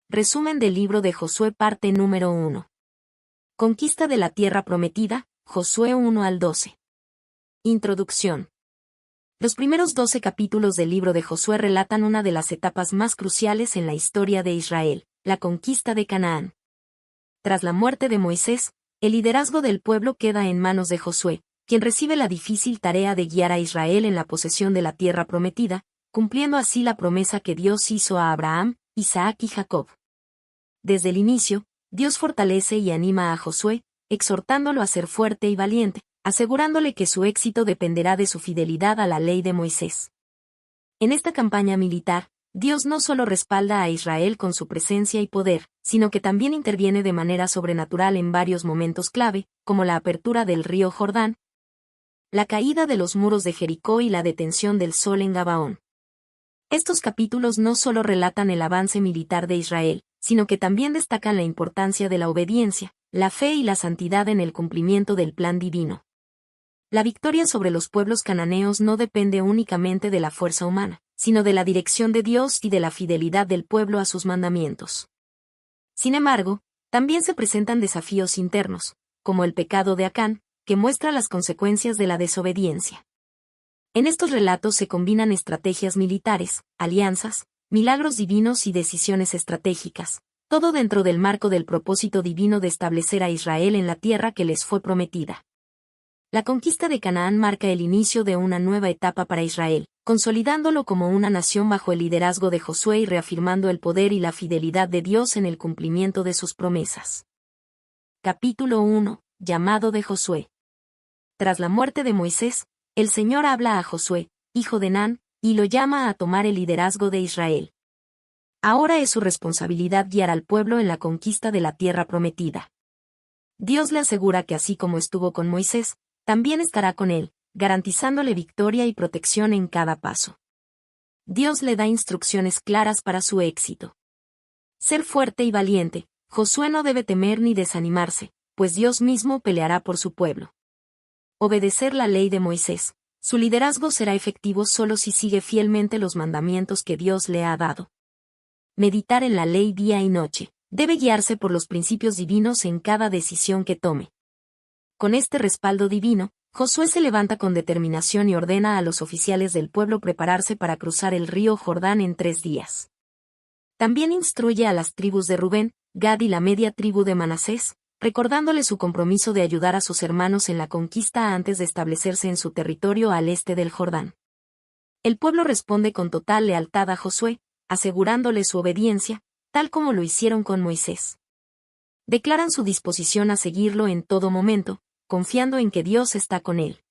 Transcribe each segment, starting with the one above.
Resumen del libro de Josué parte número 1. Conquista de la tierra prometida, Josué 1 al 12. Introducción. Los primeros 12 capítulos del libro de Josué relatan una de las etapas más cruciales en la historia de Israel, la conquista de Canaán. Tras la muerte de Moisés, el liderazgo del pueblo queda en manos de Josué, quien recibe la difícil tarea de guiar a Israel en la posesión de la tierra prometida, cumpliendo así la promesa que Dios hizo a Abraham, Isaac y Jacob. Desde el inicio, Dios fortalece y anima a Josué, exhortándolo a ser fuerte y valiente, asegurándole que su éxito dependerá de su fidelidad a la ley de Moisés. En esta campaña militar, Dios no solo respalda a Israel con su presencia y poder, sino que también interviene de manera sobrenatural en varios momentos clave, como la apertura del río Jordán, la caída de los muros de Jericó y la detención del sol en Gabaón. Estos capítulos no solo relatan el avance militar de Israel, sino que también destacan la importancia de la obediencia, la fe y la santidad en el cumplimiento del plan divino. La victoria sobre los pueblos cananeos no depende únicamente de la fuerza humana, sino de la dirección de Dios y de la fidelidad del pueblo a sus mandamientos. Sin embargo, también se presentan desafíos internos, como el pecado de Acán, que muestra las consecuencias de la desobediencia. En estos relatos se combinan estrategias militares, alianzas, milagros divinos y decisiones estratégicas, todo dentro del marco del propósito divino de establecer a Israel en la tierra que les fue prometida. La conquista de Canaán marca el inicio de una nueva etapa para Israel, consolidándolo como una nación bajo el liderazgo de Josué y reafirmando el poder y la fidelidad de Dios en el cumplimiento de sus promesas. Capítulo 1. Llamado de Josué. Tras la muerte de Moisés, el Señor habla a Josué, hijo de Nun, y lo llama a tomar el liderazgo de Israel. Ahora es su responsabilidad guiar al pueblo en la conquista de la tierra prometida. Dios le asegura que así como estuvo con Moisés, también estará con él, garantizándole victoria y protección en cada paso. Dios le da instrucciones claras para su éxito. Ser fuerte y valiente, Josué no debe temer ni desanimarse, pues Dios mismo peleará por su pueblo. Obedecer la ley de Moisés. Su liderazgo será efectivo solo si sigue fielmente los mandamientos que Dios le ha dado. Meditar en la ley día y noche. Debe guiarse por los principios divinos en cada decisión que tome. Con este respaldo divino, Josué se levanta con determinación y ordena a los oficiales del pueblo prepararse para cruzar el río Jordán en 3 días. También instruye a las tribus de Rubén, Gad y la media tribu de Manasés, recordándole su compromiso de ayudar a sus hermanos en la conquista antes de establecerse en su territorio al este del Jordán. El pueblo responde con total lealtad a Josué, asegurándole su obediencia, tal como lo hicieron con Moisés. Declaran su disposición a seguirlo en todo momento, confiando en que Dios está con él.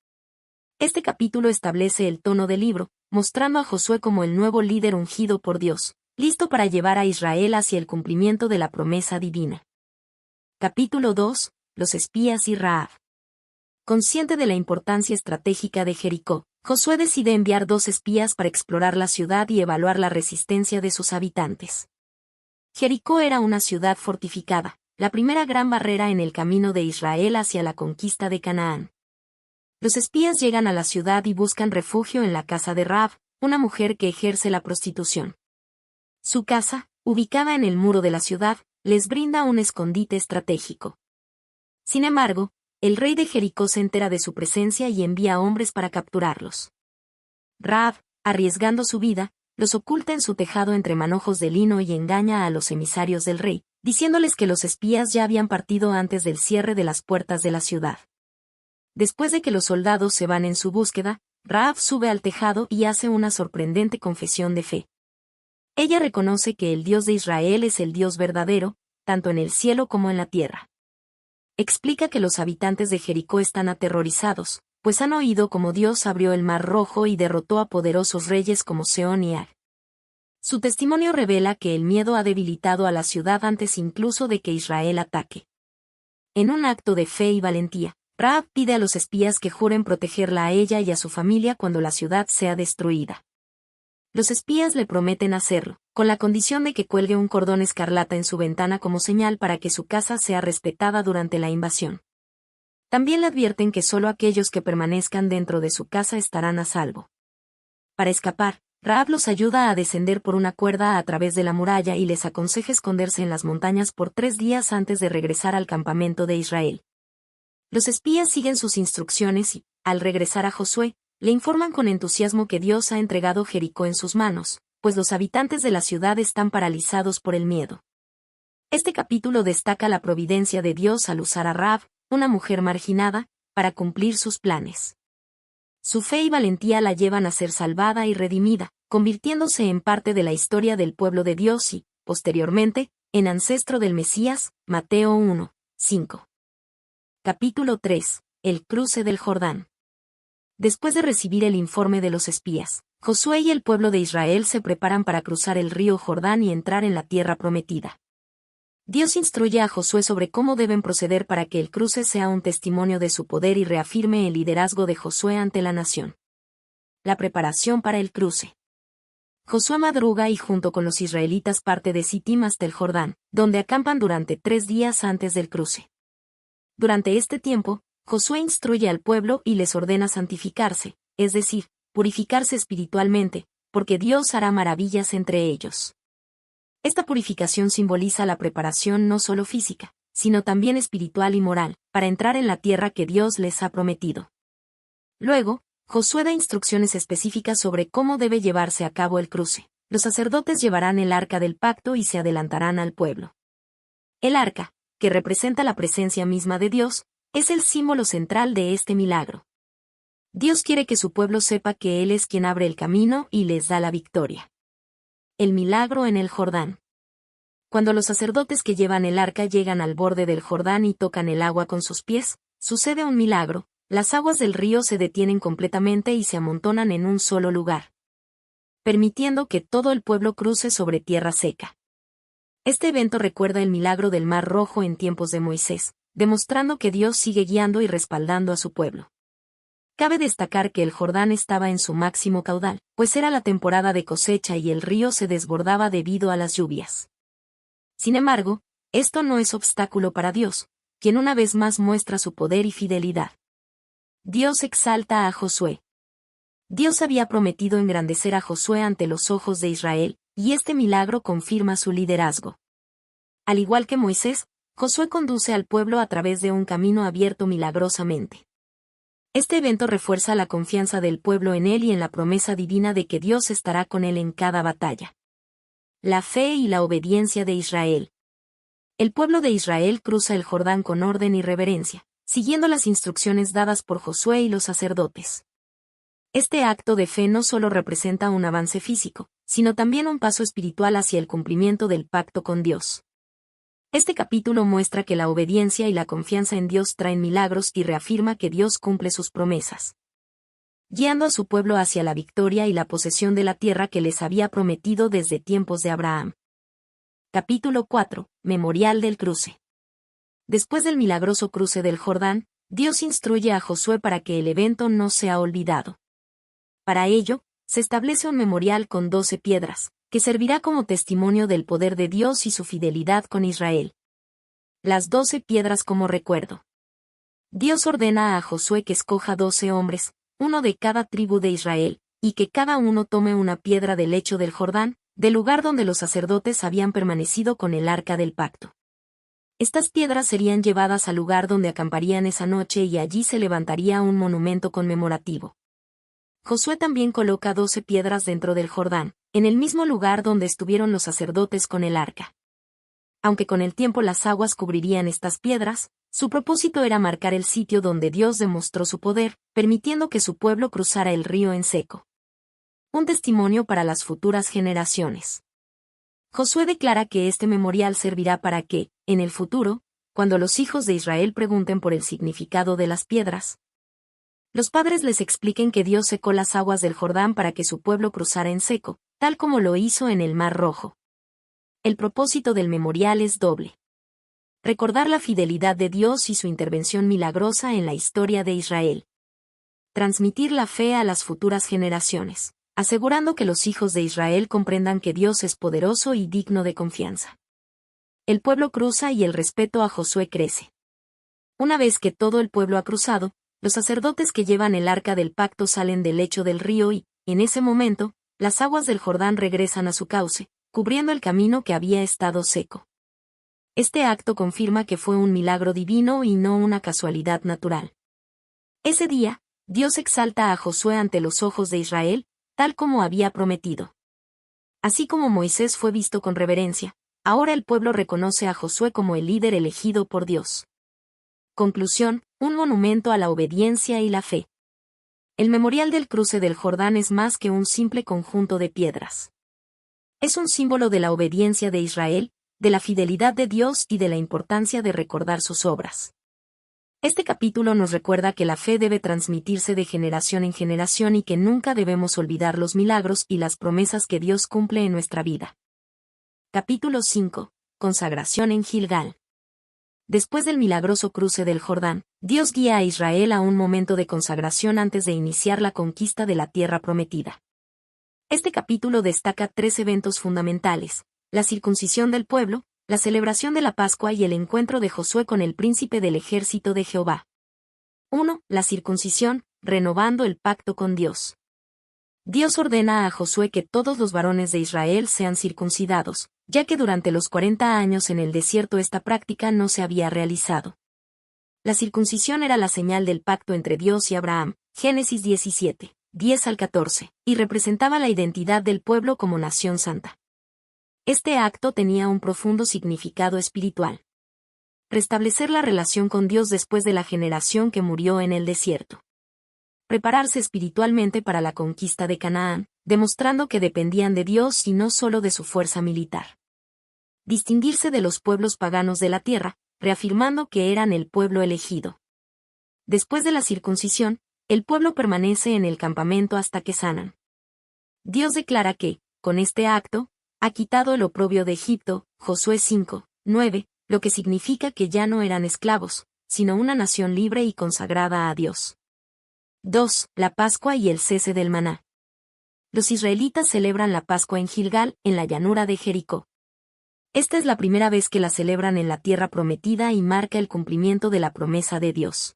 Este capítulo establece el tono del libro, mostrando a Josué como el nuevo líder ungido por Dios, listo para llevar a Israel hacia el cumplimiento de la promesa divina. Capítulo 2. Los espías y Rahab. Consciente de la importancia estratégica de Jericó, Josué decide enviar 2 espías para explorar la ciudad y evaluar la resistencia de sus habitantes. Jericó era una ciudad fortificada, la primera gran barrera en el camino de Israel hacia la conquista de Canaán. Los espías llegan a la ciudad y buscan refugio en la casa de Rahab, una mujer que ejerce la prostitución. Su casa, ubicada en el muro de la ciudad, les brinda un escondite estratégico. Sin embargo, el rey de Jericó se entera de su presencia y envía hombres para capturarlos. Rahab, arriesgando su vida, los oculta en su tejado entre manojos de lino y engaña a los emisarios del rey, diciéndoles que los espías ya habían partido antes del cierre de las puertas de la ciudad. Después de que los soldados se van en su búsqueda, Rahab sube al tejado y hace una sorprendente confesión de fe. Ella reconoce que el Dios de Israel es el Dios verdadero, tanto en el cielo como en la tierra. Explica que los habitantes de Jericó están aterrorizados, pues han oído cómo Dios abrió el Mar Rojo y derrotó a poderosos reyes como Sehón y Ag. Su testimonio revela que el miedo ha debilitado a la ciudad antes incluso de que Israel ataque. En un acto de fe y valentía, Rahab pide a los espías que juren protegerla a ella y a su familia cuando la ciudad sea destruida. Los espías le prometen hacerlo, con la condición de que cuelgue un cordón escarlata en su ventana como señal para que su casa sea respetada durante la invasión. También le advierten que solo aquellos que permanezcan dentro de su casa estarán a salvo. Para escapar, Rahab los ayuda a descender por una cuerda a través de la muralla y les aconseja esconderse en las montañas por 3 días antes de regresar al campamento de Israel. Los espías siguen sus instrucciones y, al regresar a Josué, le informan con entusiasmo que Dios ha entregado Jericó en sus manos, pues los habitantes de la ciudad están paralizados por el miedo. Este capítulo destaca la providencia de Dios al usar a Rahab, una mujer marginada, para cumplir sus planes. Su fe y valentía la llevan a ser salvada y redimida, convirtiéndose en parte de la historia del pueblo de Dios y, posteriormente, en ancestro del Mesías, Mateo 1, 5. Capítulo 3. El cruce del Jordán. Después de recibir el informe de los espías, Josué y el pueblo de Israel se preparan para cruzar el río Jordán y entrar en la tierra prometida. Dios instruye a Josué sobre cómo deben proceder para que el cruce sea un testimonio de su poder y reafirme el liderazgo de Josué ante la nación. La preparación para el cruce. Josué madruga y junto con los israelitas parte de Sittim hasta el Jordán, donde acampan durante 3 días antes del cruce. Durante este tiempo, Josué instruye al pueblo y les ordena santificarse, es decir, purificarse espiritualmente, porque Dios hará maravillas entre ellos. Esta purificación simboliza la preparación no solo física, sino también espiritual y moral, para entrar en la tierra que Dios les ha prometido. Luego, Josué da instrucciones específicas sobre cómo debe llevarse a cabo el cruce. Los sacerdotes llevarán el arca del pacto y se adelantarán al pueblo. El arca, que representa la presencia misma de Dios, es el símbolo central de este milagro. Dios quiere que su pueblo sepa que Él es quien abre el camino y les da la victoria. El milagro en el Jordán. Cuando los sacerdotes que llevan el arca llegan al borde del Jordán y tocan el agua con sus pies, sucede un milagro, las aguas del río se detienen completamente y se amontonan en un solo lugar, permitiendo que todo el pueblo cruce sobre tierra seca. Este evento recuerda el milagro del Mar Rojo en tiempos de Moisés, demostrando que Dios sigue guiando y respaldando a su pueblo. Cabe destacar que el Jordán estaba en su máximo caudal, pues era la temporada de cosecha y el río se desbordaba debido a las lluvias. Sin embargo, esto no es obstáculo para Dios, quien una vez más muestra su poder y fidelidad. Dios exalta a Josué. Dios había prometido engrandecer a Josué ante los ojos de Israel, y este milagro confirma su liderazgo. Al igual que Moisés, Josué conduce al pueblo a través de un camino abierto milagrosamente. Este evento refuerza la confianza del pueblo en él y en la promesa divina de que Dios estará con él en cada batalla. La fe y la obediencia de Israel. El pueblo de Israel cruza el Jordán con orden y reverencia, siguiendo las instrucciones dadas por Josué y los sacerdotes. Este acto de fe no solo representa un avance físico, sino también un paso espiritual hacia el cumplimiento del pacto con Dios. Este capítulo muestra que la obediencia y la confianza en Dios traen milagros y reafirma que Dios cumple sus promesas, guiando a su pueblo hacia la victoria y la posesión de la tierra que les había prometido desde tiempos de Abraham. Capítulo 4. Memorial del cruce. Después del milagroso cruce del Jordán, Dios instruye a Josué para que el evento no sea olvidado. Para ello, se establece un memorial con 12 piedras, que servirá como testimonio del poder de Dios y su fidelidad con Israel. Las 12 piedras como recuerdo. Dios ordena a Josué que escoja 12 hombres, uno de cada tribu de Israel, y que cada uno tome una piedra del lecho del Jordán, del lugar donde los sacerdotes habían permanecido con el arca del pacto. Estas piedras serían llevadas al lugar donde acamparían esa noche y allí se levantaría un monumento conmemorativo. Josué también coloca 12 piedras dentro del Jordán, en el mismo lugar donde estuvieron los sacerdotes con el arca. Aunque con el tiempo las aguas cubrirían estas piedras, su propósito era marcar el sitio donde Dios demostró su poder, permitiendo que su pueblo cruzara el río en seco. Un testimonio para las futuras generaciones. Josué declara que este memorial servirá para que, en el futuro, cuando los hijos de Israel pregunten por el significado de las piedras, los padres les expliquen que Dios secó las aguas del Jordán para que su pueblo cruzara en seco, tal como lo hizo en el Mar Rojo. El propósito del memorial es doble. Recordar la fidelidad de Dios y su intervención milagrosa en la historia de Israel. Transmitir la fe a las futuras generaciones, asegurando que los hijos de Israel comprendan que Dios es poderoso y digno de confianza. El pueblo cruza y el respeto a Josué crece. Una vez que todo el pueblo ha cruzado, los sacerdotes que llevan el arca del pacto salen del lecho del río y, en ese momento, las aguas del Jordán regresan a su cauce, cubriendo el camino que había estado seco. Este acto confirma que fue un milagro divino y no una casualidad natural. Ese día, Dios exalta a Josué ante los ojos de Israel, tal como había prometido. Así como Moisés fue visto con reverencia, ahora el pueblo reconoce a Josué como el líder elegido por Dios. Conclusión, un monumento a la obediencia y la fe. El memorial del cruce del Jordán es más que un simple conjunto de piedras. Es un símbolo de la obediencia de Israel, de la fidelidad de Dios y de la importancia de recordar sus obras. Este capítulo nos recuerda que la fe debe transmitirse de generación en generación y que nunca debemos olvidar los milagros y las promesas que Dios cumple en nuestra vida. Capítulo 5. Consagración en Gilgal. Después del milagroso cruce del Jordán, Dios guía a Israel a un momento de consagración antes de iniciar la conquista de la tierra prometida. Este capítulo destaca 3 eventos fundamentales: la circuncisión del pueblo, la celebración de la Pascua y el encuentro de Josué con el príncipe del ejército de Jehová. 1. La circuncisión, renovando el pacto con Dios. Dios ordena a Josué que todos los varones de Israel sean circuncidados, ya que durante los 40 años en el desierto esta práctica no se había realizado. La circuncisión era la señal del pacto entre Dios y Abraham, Génesis 17, 10 al 14, y representaba la identidad del pueblo como nación santa. Este acto tenía un profundo significado espiritual. Restablecer la relación con Dios después de la generación que murió en el desierto. Prepararse espiritualmente para la conquista de Canaán, demostrando que dependían de Dios y no solo de su fuerza militar. Distinguirse de los pueblos paganos de la tierra, reafirmando que eran el pueblo elegido. Después de la circuncisión, el pueblo permanece en el campamento hasta que sanan. Dios declara que, con este acto, ha quitado el oprobio de Egipto, Josué 5, 9, lo que significa que ya no eran esclavos, sino una nación libre y consagrada a Dios. 2. La Pascua y el cese del maná. Los israelitas celebran la Pascua en Gilgal, en la llanura de Jericó. Esta es la primera vez que la celebran en la tierra prometida y marca el cumplimiento de la promesa de Dios.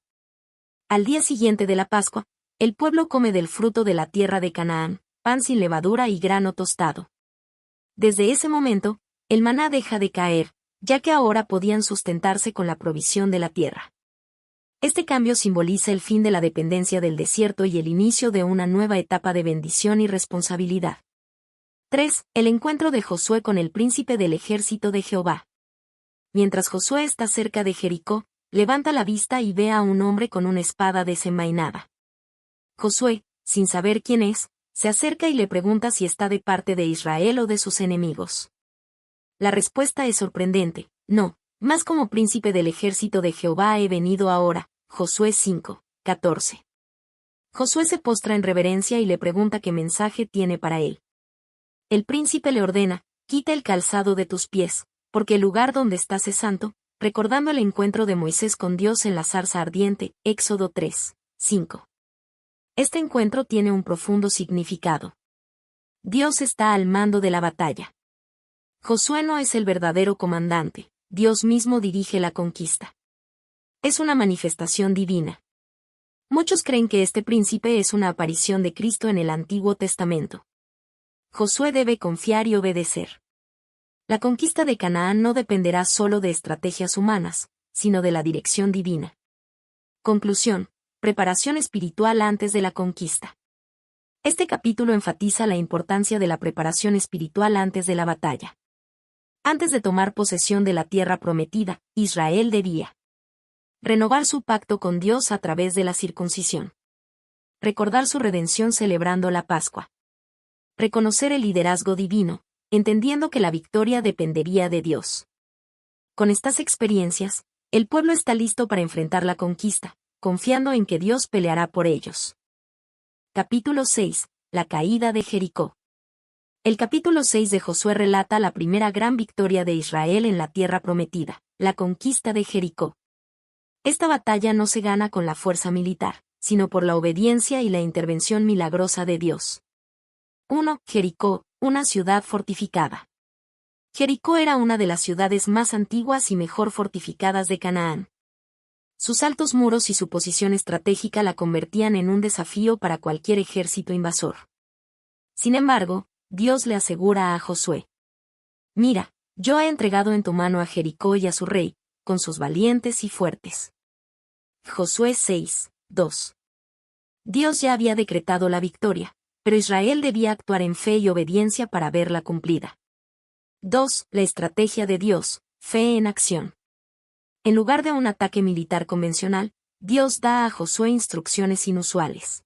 Al día siguiente de la Pascua, el pueblo come del fruto de la tierra de Canaán, pan sin levadura y grano tostado. Desde ese momento, el maná deja de caer, ya que ahora podían sustentarse con la provisión de la tierra. Este cambio simboliza el fin de la dependencia del desierto y el inicio de una nueva etapa de bendición y responsabilidad. 3. El encuentro de Josué con el príncipe del ejército de Jehová. Mientras Josué está cerca de Jericó, levanta la vista y ve a un hombre con una espada desenvainada. Josué, sin saber quién es, se acerca y le pregunta si está de parte de Israel o de sus enemigos. La respuesta es sorprendente: no, más como príncipe del ejército de Jehová he venido ahora. Josué 5, 14. Josué se postra en reverencia y le pregunta qué mensaje tiene para él. El príncipe le ordena: quita el calzado de tus pies, porque el lugar donde estás es santo, recordando el encuentro de Moisés con Dios en la zarza ardiente, Éxodo 3, 5. Este encuentro tiene un profundo significado. Dios está al mando de la batalla. Josué no es el verdadero comandante, Dios mismo dirige la conquista. Es una manifestación divina. Muchos creen que este príncipe es una aparición de Cristo en el Antiguo Testamento. Josué debe confiar y obedecer. La conquista de Canaán no dependerá solo de estrategias humanas, sino de la dirección divina. Conclusión: preparación espiritual antes de la conquista. Este capítulo enfatiza la importancia de la preparación espiritual antes de la batalla. Antes de tomar posesión de la tierra prometida, Israel debía renovar su pacto con Dios a través de la circuncisión. Recordar su redención celebrando la Pascua. Reconocer el liderazgo divino, entendiendo que la victoria dependería de Dios. Con estas experiencias, el pueblo está listo para enfrentar la conquista, confiando en que Dios peleará por ellos. Capítulo 6. La caída de Jericó. El capítulo 6 de Josué relata la primera gran victoria de Israel en la tierra prometida, la conquista de Jericó. Esta batalla no se gana con la fuerza militar, sino por la obediencia y la intervención milagrosa de Dios. 1. Jericó, una ciudad fortificada. Jericó era una de las ciudades más antiguas y mejor fortificadas de Canaán. Sus altos muros y su posición estratégica la convertían en un desafío para cualquier ejército invasor. Sin embargo, Dios le asegura a Josué: «Mira, yo he entregado en tu mano a Jericó y a su rey, con sus valientes y fuertes». Josué 6, 2. Dios ya había decretado la victoria, pero Israel debía actuar en fe y obediencia para verla cumplida. 2. La estrategia de Dios, fe en acción. En lugar de un ataque militar convencional, Dios da a Josué instrucciones inusuales.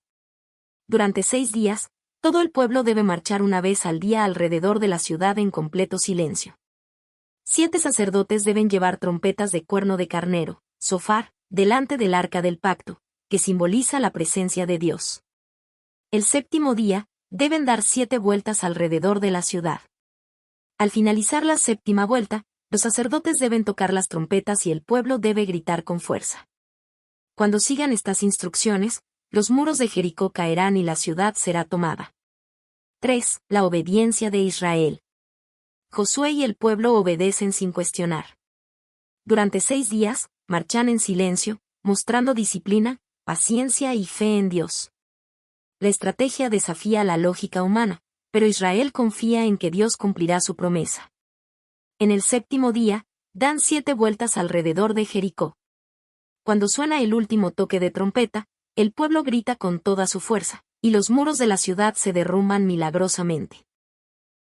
Durante 6 días, todo el pueblo debe marchar una vez al día alrededor de la ciudad en completo silencio. 7 sacerdotes deben llevar trompetas de cuerno de carnero, sofar, delante del arca del pacto, que simboliza la presencia de Dios. El 7º día, deben dar 7 vueltas alrededor de la ciudad. Al finalizar la 7ª vuelta, los sacerdotes deben tocar las trompetas y el pueblo debe gritar con fuerza. Cuando sigan estas instrucciones, los muros de Jericó caerán y la ciudad será tomada. 3. La obediencia de Israel. Josué y el pueblo obedecen sin cuestionar. Durante 6 días, marchan en silencio, mostrando disciplina, paciencia y fe en Dios. La estrategia desafía la lógica humana, pero Israel confía en que Dios cumplirá su promesa. En el 7º día, dan 7 vueltas alrededor de Jericó. Cuando suena el último toque de trompeta, el pueblo grita con toda su fuerza, y los muros de la ciudad se derrumban milagrosamente.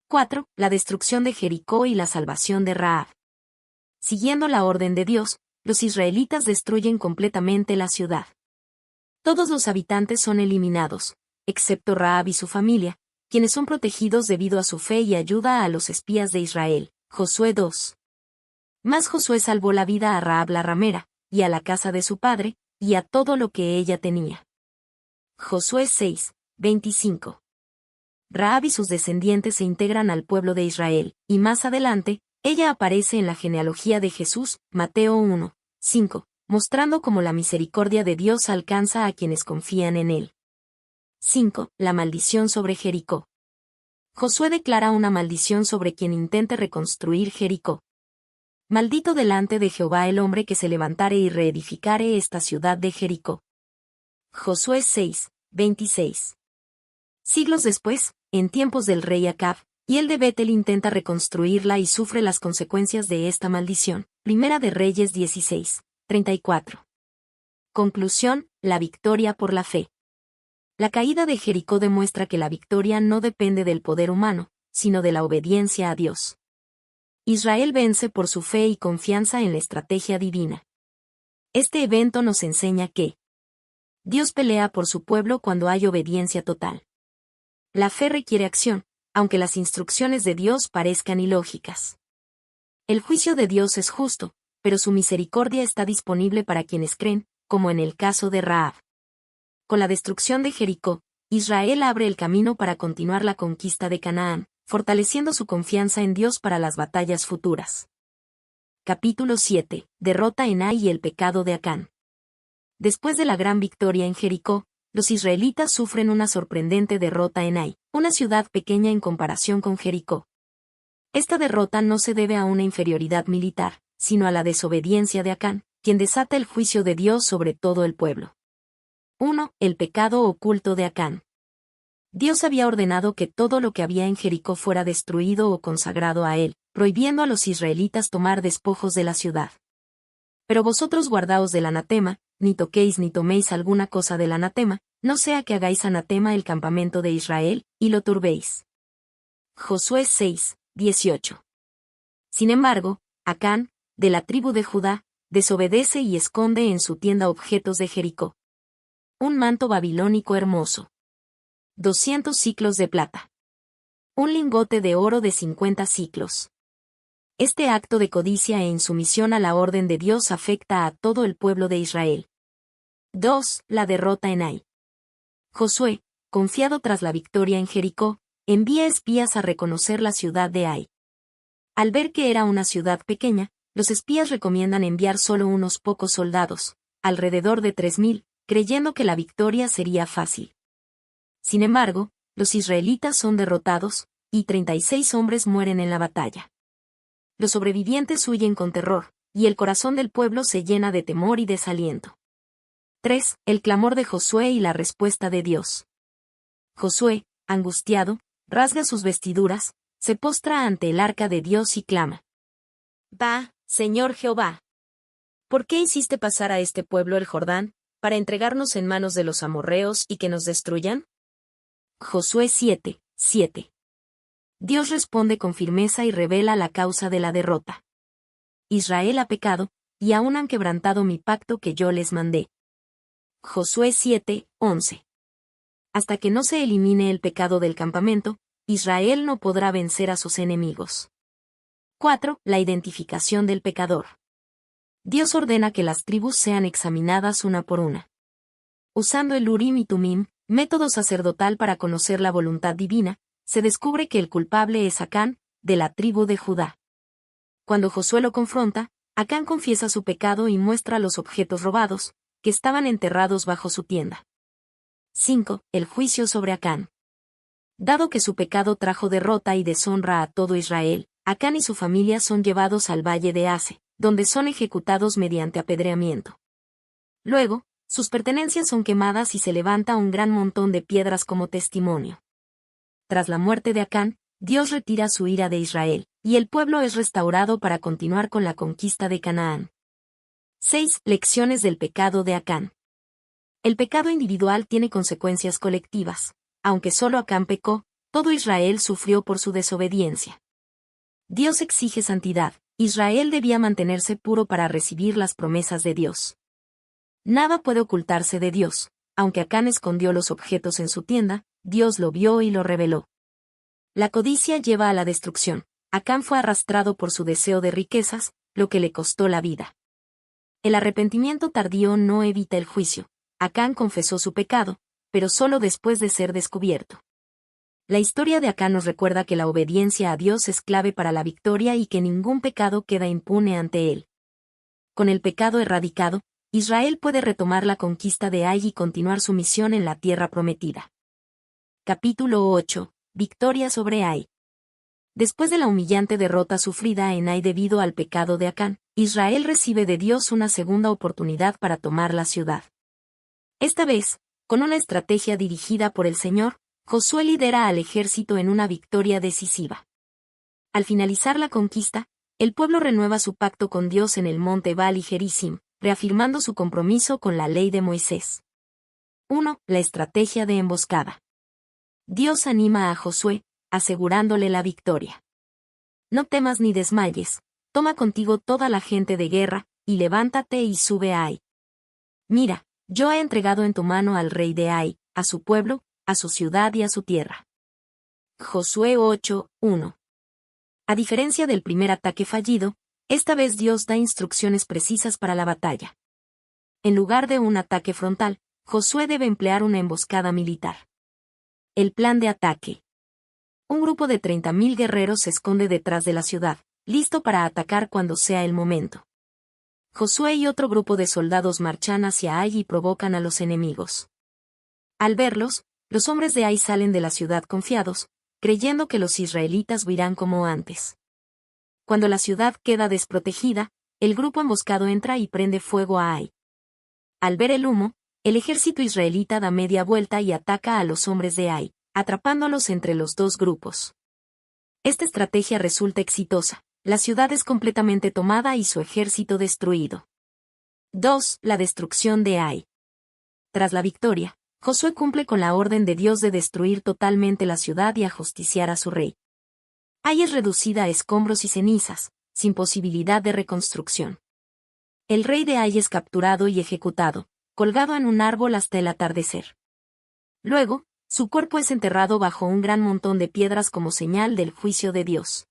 4. La destrucción de Jericó y la salvación de Rahab. Siguiendo la orden de Dios, los israelitas destruyen completamente la ciudad. Todos los habitantes son eliminados, excepto Rahab y su familia, quienes son protegidos debido a su fe y ayuda a los espías de Israel. Josué 2. Mas Josué salvó la vida a Rahab la ramera, y a la casa de su padre, y a todo lo que ella tenía. Josué 6, 25. Rahab y sus descendientes se integran al pueblo de Israel, y más adelante, ella aparece en la genealogía de Jesús, Mateo 1, 5, mostrando cómo la misericordia de Dios alcanza a quienes confían en él. 5. La maldición sobre Jericó. Josué declara una maldición sobre quien intente reconstruir Jericó. Maldito delante de Jehová el hombre que se levantare y reedificare esta ciudad de Jericó. Josué 6, 26. Siglos después, en tiempos del rey Acab, y el de Betel intenta reconstruirla y sufre las consecuencias de esta maldición. Primera de Reyes 16, 34. Conclusión: la victoria por la fe. La caída de Jericó demuestra que la victoria no depende del poder humano, sino de la obediencia a Dios. Israel vence por su fe y confianza en la estrategia divina. Este evento nos enseña que Dios pelea por su pueblo cuando hay obediencia total. La fe requiere acción, aunque las instrucciones de Dios parezcan ilógicas. El juicio de Dios es justo, pero su misericordia está disponible para quienes creen, como en el caso de Rahab. Con la destrucción de Jericó, Israel abre el camino para continuar la conquista de Canaán, fortaleciendo su confianza en Dios para las batallas futuras. Capítulo 7. Derrota en Ai y el pecado de Acán. Después de la gran victoria en Jericó, los israelitas sufren una sorprendente derrota en Ai, una ciudad pequeña en comparación con Jericó. Esta derrota no se debe a una inferioridad militar, sino a la desobediencia de Acán, quien desata el juicio de Dios sobre todo el pueblo. 1. El pecado oculto de Acán. Dios había ordenado que todo lo que había en Jericó fuera destruido o consagrado a él, prohibiendo a los israelitas tomar despojos de la ciudad. Pero vosotros guardaos del anatema, ni toquéis ni toméis alguna cosa del anatema, no sea que hagáis anatema el campamento de Israel, y lo turbéis. Josué 6, 18. Sin embargo, Acán, de la tribu de Judá, desobedece y esconde en su tienda objetos de Jericó. Un manto babilónico hermoso. 200 siclos de plata. Un lingote de oro de 50 siclos. Este acto de codicia e insumisión a la orden de Dios afecta a todo el pueblo de Israel. 2. La derrota en Ai. Josué, confiado tras la victoria en Jericó, envía espías a reconocer la ciudad de Ai. Al ver que era una ciudad pequeña, los espías recomiendan enviar solo unos pocos soldados, alrededor de 3,000, creyendo que la victoria sería fácil. Sin embargo, los israelitas son derrotados, y 36 hombres mueren en la batalla. Los sobrevivientes huyen con terror, y el corazón del pueblo se llena de temor y desaliento. 3. El clamor de Josué y la respuesta de Dios. Josué, angustiado, rasga sus vestiduras, se postra ante el arca de Dios y clama: «Va, Señor Jehová. ¿Por qué hiciste pasar a este pueblo el Jordán, para entregarnos en manos de los amorreos y que nos destruyan?» Josué 7:7. Dios responde con firmeza y revela la causa de la derrota. Israel ha pecado, y aún han quebrantado mi pacto que yo les mandé. Josué 7:11. Hasta que no se elimine el pecado del campamento, Israel no podrá vencer a sus enemigos. 4. La identificación del pecador. Dios ordena que las tribus sean examinadas una por una. Usando el Urim y Tumim, método sacerdotal para conocer la voluntad divina, se descubre que el culpable es Acán, de la tribu de Judá. Cuando Josué lo confronta, Acán confiesa su pecado y muestra los objetos robados, que estaban enterrados bajo su tienda. 5. El juicio sobre Acán. Dado que su pecado trajo derrota y deshonra a todo Israel, Acán y su familia son llevados al valle de Ase, donde son ejecutados mediante apedreamiento. Luego, sus pertenencias son quemadas y se levanta un gran montón de piedras como testimonio. Tras la muerte de Acán, Dios retira su ira de Israel, y el pueblo es restaurado para continuar con la conquista de Canaán. 6. Lecciones del pecado de Acán. El pecado individual tiene consecuencias colectivas. Aunque solo Acán pecó, todo Israel sufrió por su desobediencia. Dios exige santidad. Israel debía mantenerse puro para recibir las promesas de Dios. Nada puede ocultarse de Dios. Aunque Acán escondió los objetos en su tienda, Dios lo vio y lo reveló. La codicia lleva a la destrucción. Acán fue arrastrado por su deseo de riquezas, lo que le costó la vida. El arrepentimiento tardío no evita el juicio. Acán confesó su pecado, pero solo después de ser descubierto. La historia de Acán nos recuerda que la obediencia a Dios es clave para la victoria y que ningún pecado queda impune ante él. Con el pecado erradicado, Israel puede retomar la conquista de Ai y continuar su misión en la tierra prometida. Capítulo 8. Victoria sobre Ai. Después de la humillante derrota sufrida en Ai debido al pecado de Acán, Israel recibe de Dios una segunda oportunidad para tomar la ciudad. Esta vez, con una estrategia dirigida por el Señor, Josué lidera al ejército en una victoria decisiva. Al finalizar la conquista, el pueblo renueva su pacto con Dios en el monte Baal y Gerizim, reafirmando su compromiso con la ley de Moisés. 1. La estrategia de emboscada. Dios anima a Josué, asegurándole la victoria. No temas ni desmayes, toma contigo toda la gente de guerra, y levántate y sube a Ai. Mira, yo he entregado en tu mano al rey de Ai, a su pueblo, a su ciudad y a su tierra. Josué 8:1. A diferencia del primer ataque fallido, esta vez Dios da instrucciones precisas para la batalla. En lugar de un ataque frontal, Josué debe emplear una emboscada militar. El plan de ataque. Un grupo de 30.000 guerreros se esconde detrás de la ciudad, listo para atacar cuando sea el momento. Josué y otro grupo de soldados marchan hacia Ai y provocan a los enemigos. Al verlos, los hombres de Ai salen de la ciudad confiados, creyendo que los israelitas huirán como antes. Cuando la ciudad queda desprotegida, el grupo emboscado entra y prende fuego a Ai. Al ver el humo, el ejército israelita da media vuelta y ataca a los hombres de Ai, atrapándolos entre los dos grupos. Esta estrategia resulta exitosa. La ciudad es completamente tomada y su ejército destruido. 2. La destrucción de Ai. Tras la victoria, Josué cumple con la orden de Dios de destruir totalmente la ciudad y ajusticiar a su rey. Ai es reducida a escombros y cenizas, sin posibilidad de reconstrucción. El rey de Ai es capturado y ejecutado, colgado en un árbol hasta el atardecer. Luego, su cuerpo es enterrado bajo un gran montón de piedras como señal del juicio de Dios.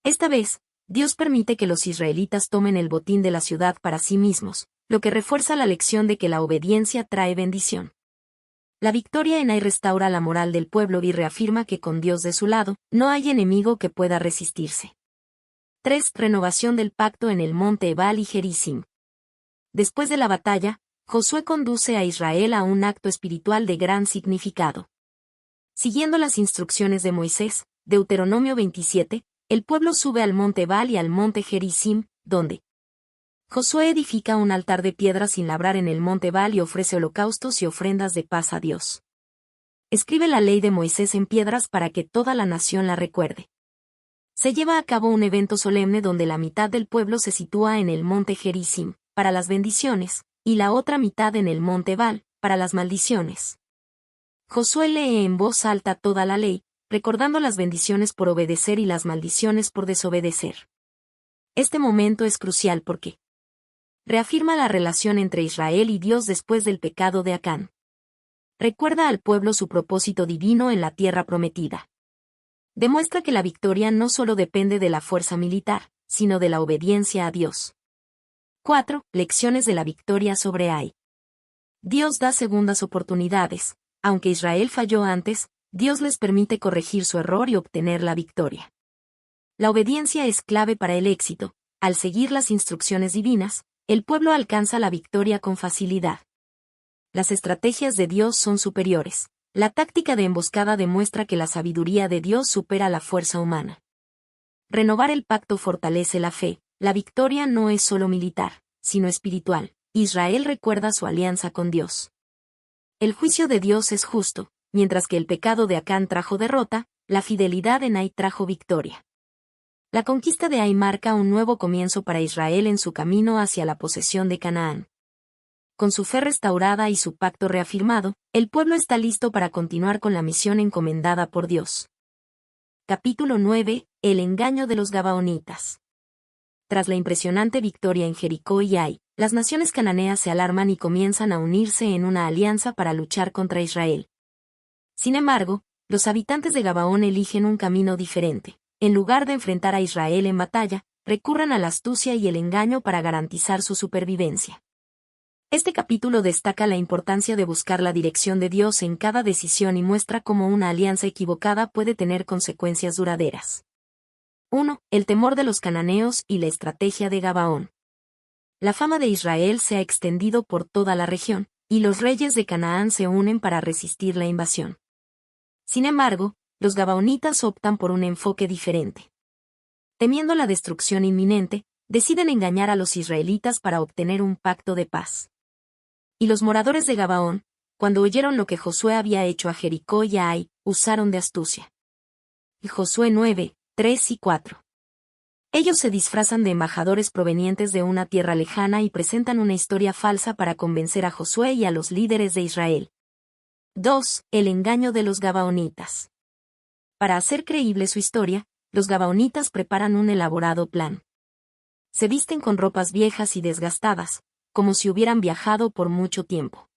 Esta vez, Dios permite que los israelitas tomen el botín de la ciudad para sí mismos, lo que refuerza la lección de que la obediencia trae bendición. La victoria en Ai restaura la moral del pueblo y reafirma que con Dios de su lado, no hay enemigo que pueda resistirse. 3. Renovación del pacto en el monte Ebal y Gerizim. Después de la batalla, Josué conduce a Israel a un acto espiritual de gran significado. Siguiendo las instrucciones de Moisés, Deuteronomio 27, el pueblo sube al monte Ebal y al monte Gerizim, donde Josué edifica un altar de piedra sin labrar en el monte Ebal y ofrece holocaustos y ofrendas de paz a Dios. Escribe la ley de Moisés en piedras para que toda la nación la recuerde. Se lleva a cabo un evento solemne donde la mitad del pueblo se sitúa en el monte Gerizim, para las bendiciones, y la otra mitad en el monte Ebal, para las maldiciones. Josué lee en voz alta toda la ley, recordando las bendiciones por obedecer y las maldiciones por desobedecer. Este momento es crucial porque reafirma la relación entre Israel y Dios después del pecado de Acán. Recuerda al pueblo su propósito divino en la tierra prometida. Demuestra que la victoria no solo depende de la fuerza militar, sino de la obediencia a Dios. 4. Lecciones de la victoria sobre Ai. Dios da segundas oportunidades. Aunque Israel falló antes, Dios les permite corregir su error y obtener la victoria. La obediencia es clave para el éxito. Al seguir las instrucciones divinas, el pueblo alcanza la victoria con facilidad. Las estrategias de Dios son superiores. La táctica de emboscada demuestra que la sabiduría de Dios supera la fuerza humana. Renovar el pacto fortalece la fe. La victoria no es solo militar, sino espiritual. Israel recuerda su alianza con Dios. El juicio de Dios es justo, mientras que el pecado de Acán trajo derrota, la fidelidad en Ai trajo victoria. La conquista de Ai marca un nuevo comienzo para Israel en su camino hacia la posesión de Canaán. Con su fe restaurada y su pacto reafirmado, el pueblo está listo para continuar con la misión encomendada por Dios. Capítulo 9. El engaño de los Gabaonitas. Tras la impresionante victoria en Jericó y Ai, las naciones cananeas se alarman y comienzan a unirse en una alianza para luchar contra Israel. Sin embargo, los habitantes de Gabaón eligen un camino diferente. En lugar de enfrentar a Israel en batalla, recurren a la astucia y el engaño para garantizar su supervivencia. Este capítulo destaca la importancia de buscar la dirección de Dios en cada decisión y muestra cómo una alianza equivocada puede tener consecuencias duraderas. 1. El temor de los cananeos y la estrategia de Gabaón. La fama de Israel se ha extendido por toda la región, y los reyes de Canaán se unen para resistir la invasión. Sin embargo, los gabaonitas optan por un enfoque diferente. Temiendo la destrucción inminente, deciden engañar a los israelitas para obtener un pacto de paz. Y los moradores de Gabaón, cuando oyeron lo que Josué había hecho a Jericó y a Ai, usaron de astucia. Y Josué 9, 3 y 4. Ellos se disfrazan de embajadores provenientes de una tierra lejana y presentan una historia falsa para convencer a Josué y a los líderes de Israel. 2. El engaño de los Gabaonitas. Para hacer creíble su historia, los Gabaonitas preparan un elaborado plan. Se visten con ropas viejas y desgastadas, como si hubieran viajado por mucho tiempo.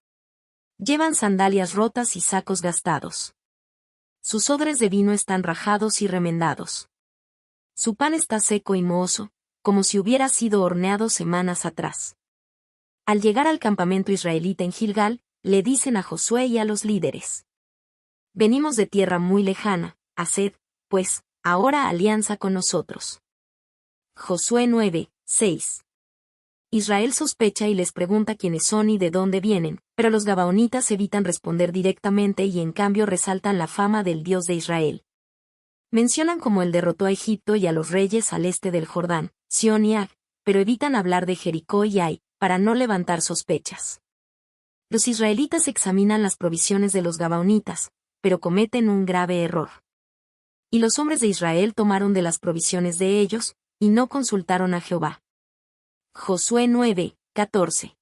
Llevan sandalias rotas y sacos gastados. Sus odres de vino están rajados y remendados. Su pan está seco y mohoso, como si hubiera sido horneado semanas atrás. Al llegar al campamento israelita en Gilgal, le dicen a Josué y a los líderes: venimos de tierra muy lejana, haced, pues, ahora alianza con nosotros. Josué 9, 6. Israel sospecha y les pregunta quiénes son y de dónde vienen, pero los gabaonitas evitan responder directamente y en cambio resaltan la fama del Dios de Israel. Mencionan cómo él derrotó a Egipto y a los reyes al este del Jordán, Sión y Ag, pero evitan hablar de Jericó y Ai, para no levantar sospechas. Los israelitas examinan las provisiones de los gabaonitas, pero cometen un grave error. Y los hombres de Israel tomaron de las provisiones de ellos, y no consultaron a Jehová. Josué 9, 14.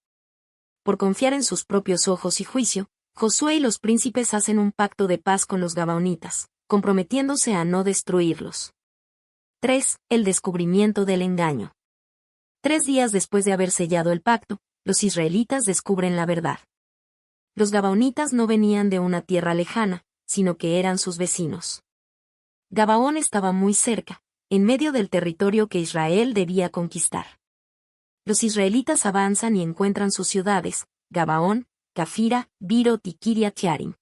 Por confiar en sus propios ojos y juicio, Josué y los príncipes hacen un pacto de paz con los gabaonitas, comprometiéndose a no destruirlos. 3. El descubrimiento del engaño. 3 días después de haber sellado el pacto, los israelitas descubren la verdad. Los gabaonitas no venían de una tierra lejana, sino que eran sus vecinos. Gabaón estaba muy cerca, en medio del territorio que Israel debía conquistar. Los israelitas avanzan y encuentran sus ciudades, Gabaón, Cafira, Birot y Kiriat Jearim.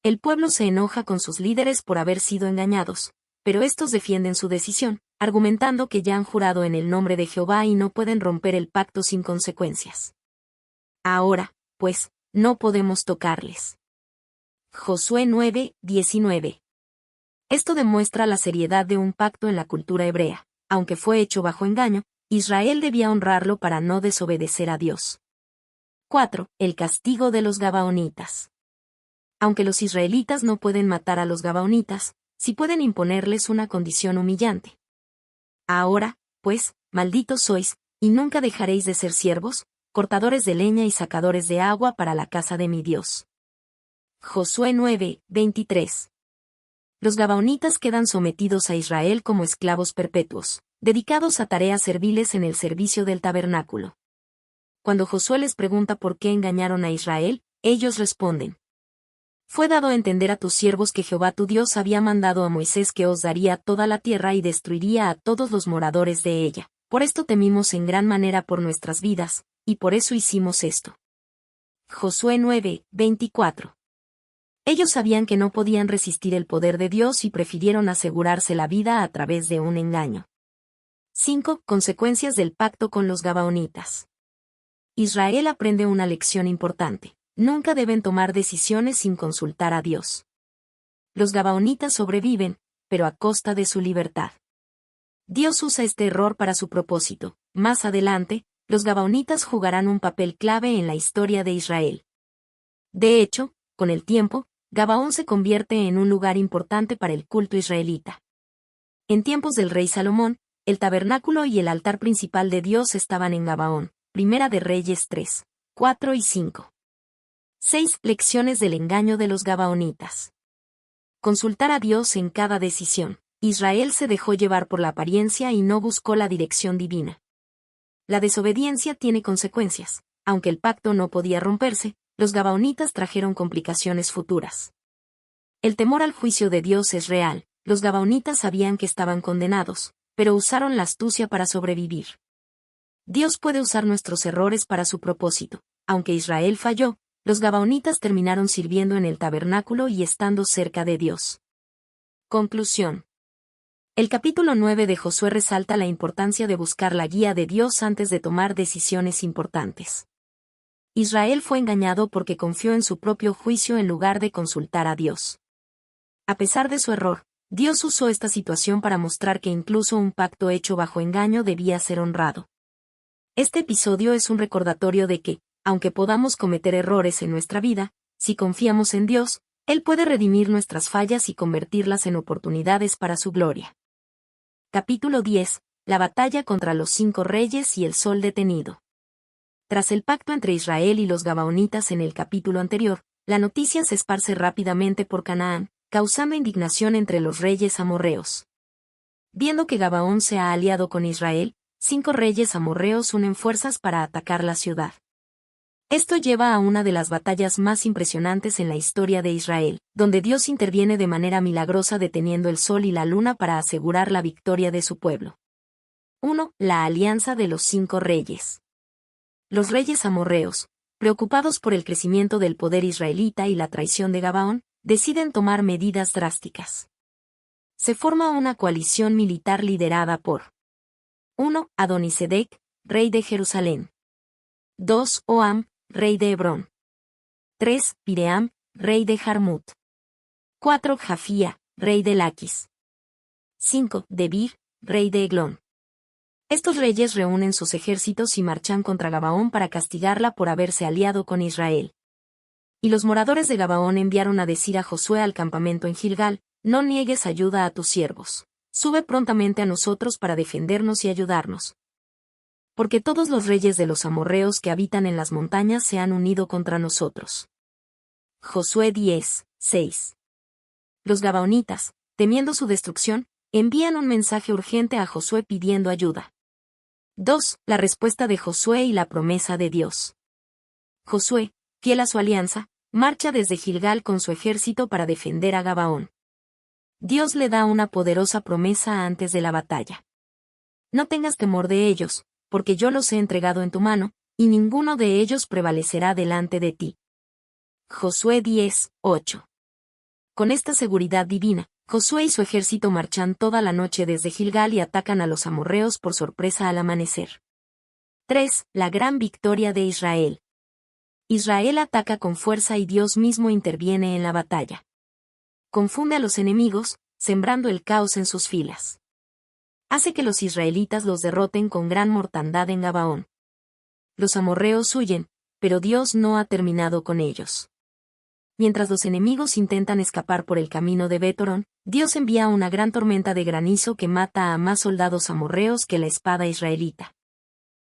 El pueblo se enoja con sus líderes por haber sido engañados, pero estos defienden su decisión, argumentando que ya han jurado en el nombre de Jehová y no pueden romper el pacto sin consecuencias. Ahora, pues, no podemos tocarles. Josué 9, 19. Esto demuestra la seriedad de un pacto en la cultura hebrea. Aunque fue hecho bajo engaño, Israel debía honrarlo para no desobedecer a Dios. 4. El castigo de los gabaonitas. Aunque los israelitas no pueden matar a los gabaonitas, sí pueden imponerles una condición humillante. Ahora, pues, malditos sois, y nunca dejaréis de ser siervos, cortadores de leña y sacadores de agua para la casa de mi Dios. Josué 9, 23. Los gabaonitas quedan sometidos a Israel como esclavos perpetuos, dedicados a tareas serviles en el servicio del tabernáculo. Cuando Josué les pregunta por qué engañaron a Israel, ellos responden: fue dado a entender a tus siervos que Jehová tu Dios había mandado a Moisés que os daría toda la tierra y destruiría a todos los moradores de ella. Por esto temimos en gran manera por nuestras vidas, y por eso hicimos esto. Josué 9, 24. Ellos sabían que no podían resistir el poder de Dios y prefirieron asegurarse la vida a través de un engaño. 5. Consecuencias del pacto con los gabaonitas. Israel aprende una lección importante. Nunca deben tomar decisiones sin consultar a Dios. Los gabaonitas sobreviven, pero a costa de su libertad. Dios usa este error para su propósito. Más adelante, los gabaonitas jugarán un papel clave en la historia de Israel. De hecho, con el tiempo, Gabaón se convierte en un lugar importante para el culto israelita. En tiempos del rey Salomón, el tabernáculo y el altar principal de Dios estaban en Gabaón. Primera de Reyes 3, 4 y 5. 6. Lecciones del engaño de los gabaonitas. Consultar a Dios en cada decisión. Israel se dejó llevar por la apariencia y no buscó la dirección divina. La desobediencia tiene consecuencias. Aunque el pacto no podía romperse, los gabaonitas trajeron complicaciones futuras. El temor al juicio de Dios es real. Los gabaonitas sabían que estaban condenados, pero usaron la astucia para sobrevivir. Dios puede usar nuestros errores para su propósito. Aunque Israel falló, los gabaonitas terminaron sirviendo en el tabernáculo y estando cerca de Dios. Conclusión. El capítulo 9 de Josué resalta la importancia de buscar la guía de Dios antes de tomar decisiones importantes. Israel fue engañado porque confió en su propio juicio en lugar de consultar a Dios. A pesar de su error, Dios usó esta situación para mostrar que incluso un pacto hecho bajo engaño debía ser honrado. Este episodio es un recordatorio de que, aunque podamos cometer errores en nuestra vida, si confiamos en Dios, Él puede redimir nuestras fallas y convertirlas en oportunidades para su gloria. Capítulo 10. La batalla contra los 5 reyes y el sol detenido. Tras el pacto entre Israel y los gabaonitas en el capítulo anterior, la noticia se esparce rápidamente por Canaán, causando indignación entre los reyes amorreos. Viendo que Gabaón se ha aliado con Israel, 5 reyes amorreos unen fuerzas para atacar la ciudad. Esto lleva a una de las batallas más impresionantes en la historia de Israel, donde Dios interviene de manera milagrosa deteniendo el sol y la luna para asegurar la victoria de su pueblo. 1. La alianza de los 5 reyes. Los reyes amorreos, preocupados por el crecimiento del poder israelita y la traición de Gabaón, deciden tomar medidas drásticas. Se forma una coalición militar liderada por 1. Adonisedec, rey de Jerusalén. 2. Oam, rey de Hebrón. 3. Piream, rey de Jarmut. 4. Jafía, rey de Laquis. 5. Debir, rey de Eglón. Estos reyes reúnen sus ejércitos y marchan contra Gabaón para castigarla por haberse aliado con Israel. Y los moradores de Gabaón enviaron a decir a Josué al campamento en Gilgal: no niegues ayuda a tus siervos. Sube prontamente a nosotros para defendernos y ayudarnos. Porque todos los reyes de los amorreos que habitan en las montañas se han unido contra nosotros. Josué 10, 6. Los gabaonitas, temiendo su destrucción, envían un mensaje urgente a Josué pidiendo ayuda. 2. La respuesta de Josué y la promesa de Dios. Josué, fiel a su alianza, marcha desde Gilgal con su ejército para defender a Gabaón. Dios le da una poderosa promesa antes de la batalla. No tengas temor de ellos, porque yo los he entregado en tu mano, y ninguno de ellos prevalecerá delante de ti. Josué 10, 8. Con esta seguridad divina, Josué y su ejército marchan toda la noche desde Gilgal y atacan a los amorreos por sorpresa al amanecer. 3. La gran victoria de Israel. Israel ataca con fuerza y Dios mismo interviene en la batalla. Confunde a los enemigos, sembrando el caos en sus filas. Hace que los israelitas los derroten con gran mortandad en Gabaón. Los amorreos huyen, pero Dios no ha terminado con ellos. Mientras los enemigos intentan escapar por el camino de Betorón, Dios envía una gran tormenta de granizo que mata a más soldados amorreos que la espada israelita.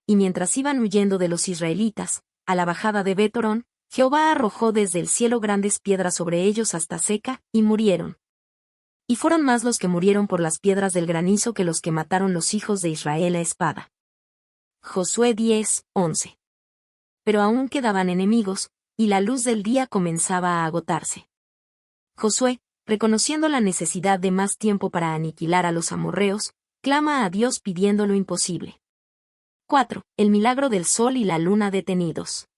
Y mientras iban huyendo de los israelitas, a la bajada de Betorón, Jehová arrojó desde el cielo grandes piedras sobre ellos hasta Seca, y murieron. Y fueron más los que murieron por las piedras del granizo que los que mataron los hijos de Israel a espada. Josué 10:11. Pero aún quedaban enemigos, y la luz del día comenzaba a agotarse. Josué, reconociendo la necesidad de más tiempo para aniquilar a los amorreos, clama a Dios pidiendo lo imposible. 4. El milagro del sol y la luna detenidos.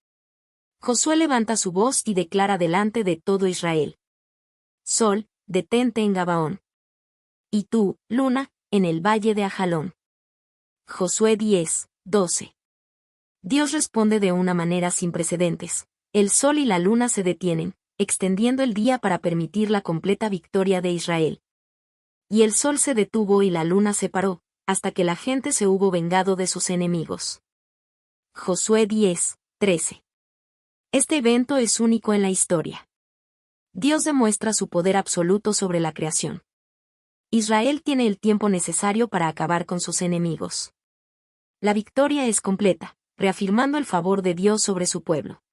Josué levanta su voz y declara delante de todo Israel: Sol, detente en Gabaón. Y tú, luna, en el valle de Ajalón. Josué 10:12. Dios responde de una manera sin precedentes. El sol y la luna se detienen, extendiendo el día para permitir la completa victoria de Israel. Y el sol se detuvo y la luna se paró, hasta que la gente se hubo vengado de sus enemigos. Josué 10:13. Este evento es único en la historia. Dios demuestra su poder absoluto sobre la creación. Israel tiene el tiempo necesario para acabar con sus enemigos. La victoria es completa, reafirmando el favor de Dios sobre su pueblo.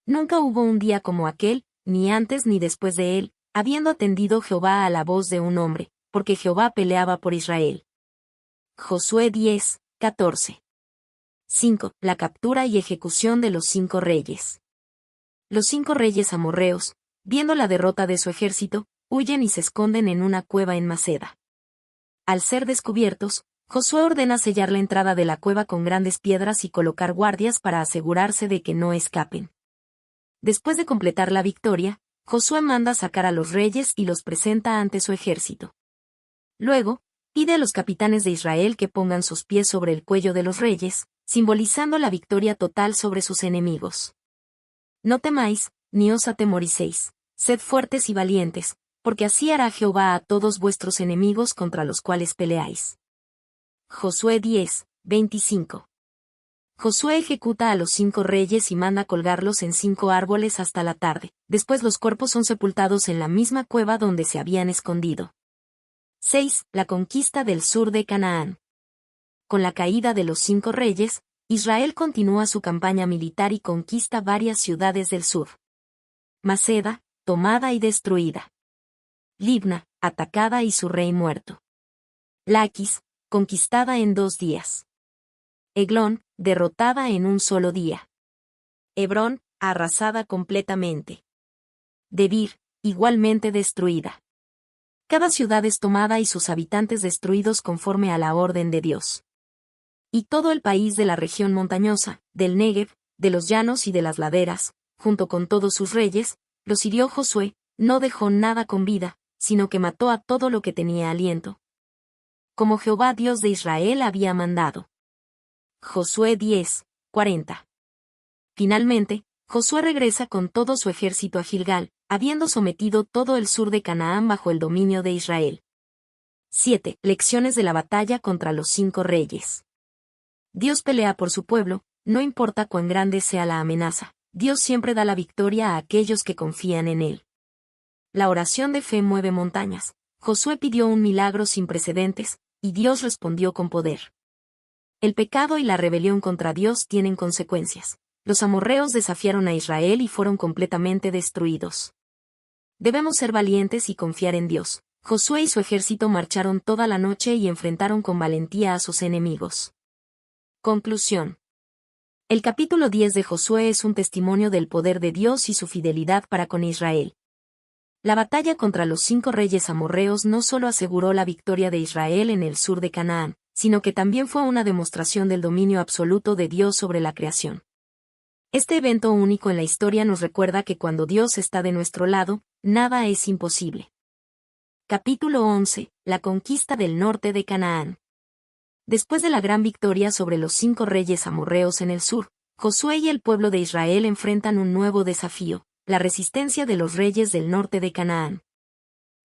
Nunca hubo un día como aquel, ni antes ni después de él, habiendo atendido Jehová a la voz de un hombre, porque Jehová peleaba por Israel. Josué 10:14. 5. La captura y ejecución de los 5 reyes. Los 5 reyes amorreos, viendo la derrota de su ejército, huyen y se esconden en una cueva en Maceda. Al ser descubiertos, Josué ordena sellar la entrada de la cueva con grandes piedras y colocar guardias para asegurarse de que no escapen. Después de completar la victoria, Josué manda sacar a los reyes y los presenta ante su ejército. Luego, pide a los capitanes de Israel que pongan sus pies sobre el cuello de los reyes, simbolizando la victoria total sobre sus enemigos. No temáis, ni os atemoricéis, sed fuertes y valientes, porque así hará Jehová a todos vuestros enemigos contra los cuales peleáis. Josué 10:25. Josué ejecuta a los 5 reyes y manda colgarlos en 5 árboles hasta la tarde, después los cuerpos son sepultados en la misma cueva donde se habían escondido. 6. La conquista del sur de Canaán. Con la caída de los 5 reyes, Israel continúa su campaña militar y conquista varias ciudades del sur. Maceda, tomada y destruida. Libna, atacada y su rey muerto. Laquis, conquistada en 2 días. Eglón, derrotada en un solo día. Hebrón, arrasada completamente. Debir, igualmente destruida. Cada ciudad es tomada y sus habitantes destruidos conforme a la orden de Dios. Y todo el país de la región montañosa, del Negev, de los llanos y de las laderas, junto con todos sus reyes, los hirió Josué, no dejó nada con vida, sino que mató a todo lo que tenía aliento. Como Jehová Dios de Israel había mandado. Josué 10:40. Finalmente, Josué regresa con todo su ejército a Gilgal, habiendo sometido todo el sur de Canaán bajo el dominio de Israel. 7. Lecciones de la batalla contra los 5 reyes. Dios pelea por su pueblo, no importa cuán grande sea la amenaza, Dios siempre da la victoria a aquellos que confían en Él. La oración de fe mueve montañas. Josué pidió un milagro sin precedentes, y Dios respondió con poder. El pecado y la rebelión contra Dios tienen consecuencias. Los amorreos desafiaron a Israel y fueron completamente destruidos. Debemos ser valientes y confiar en Dios. Josué y su ejército marcharon toda la noche y enfrentaron con valentía a sus enemigos. Conclusión. El capítulo 10 de Josué es un testimonio del poder de Dios y su fidelidad para con Israel. La batalla contra los 5 reyes amorreos no solo aseguró la victoria de Israel en el sur de Canaán, sino que también fue una demostración del dominio absoluto de Dios sobre la creación. Este evento único en la historia nos recuerda que cuando Dios está de nuestro lado, nada es imposible. Capítulo 11. La conquista del norte de Canaán. Después de la gran victoria sobre los 5 reyes amorreos en el sur, Josué y el pueblo de Israel enfrentan un nuevo desafío, la resistencia de los reyes del norte de Canaán.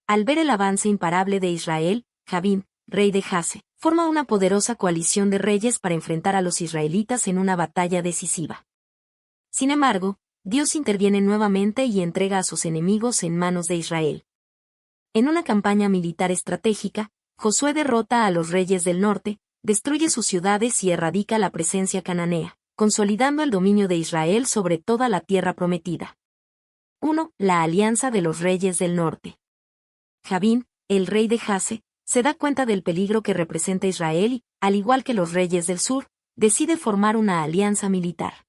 Al ver el avance imparable de Israel, Jabín, rey de Jase, forma una poderosa coalición de reyes para enfrentar a los israelitas en una batalla decisiva. Sin embargo, Dios interviene nuevamente y entrega a sus enemigos en manos de Israel. En una campaña militar estratégica, Josué derrota a los reyes del norte, destruye sus ciudades y erradica la presencia cananea, consolidando el dominio de Israel sobre toda la tierra prometida. 1. La alianza de los reyes del norte. Jabín, el rey de Jase, se da cuenta del peligro que representa Israel y, al igual que los reyes del sur, decide formar una alianza militar.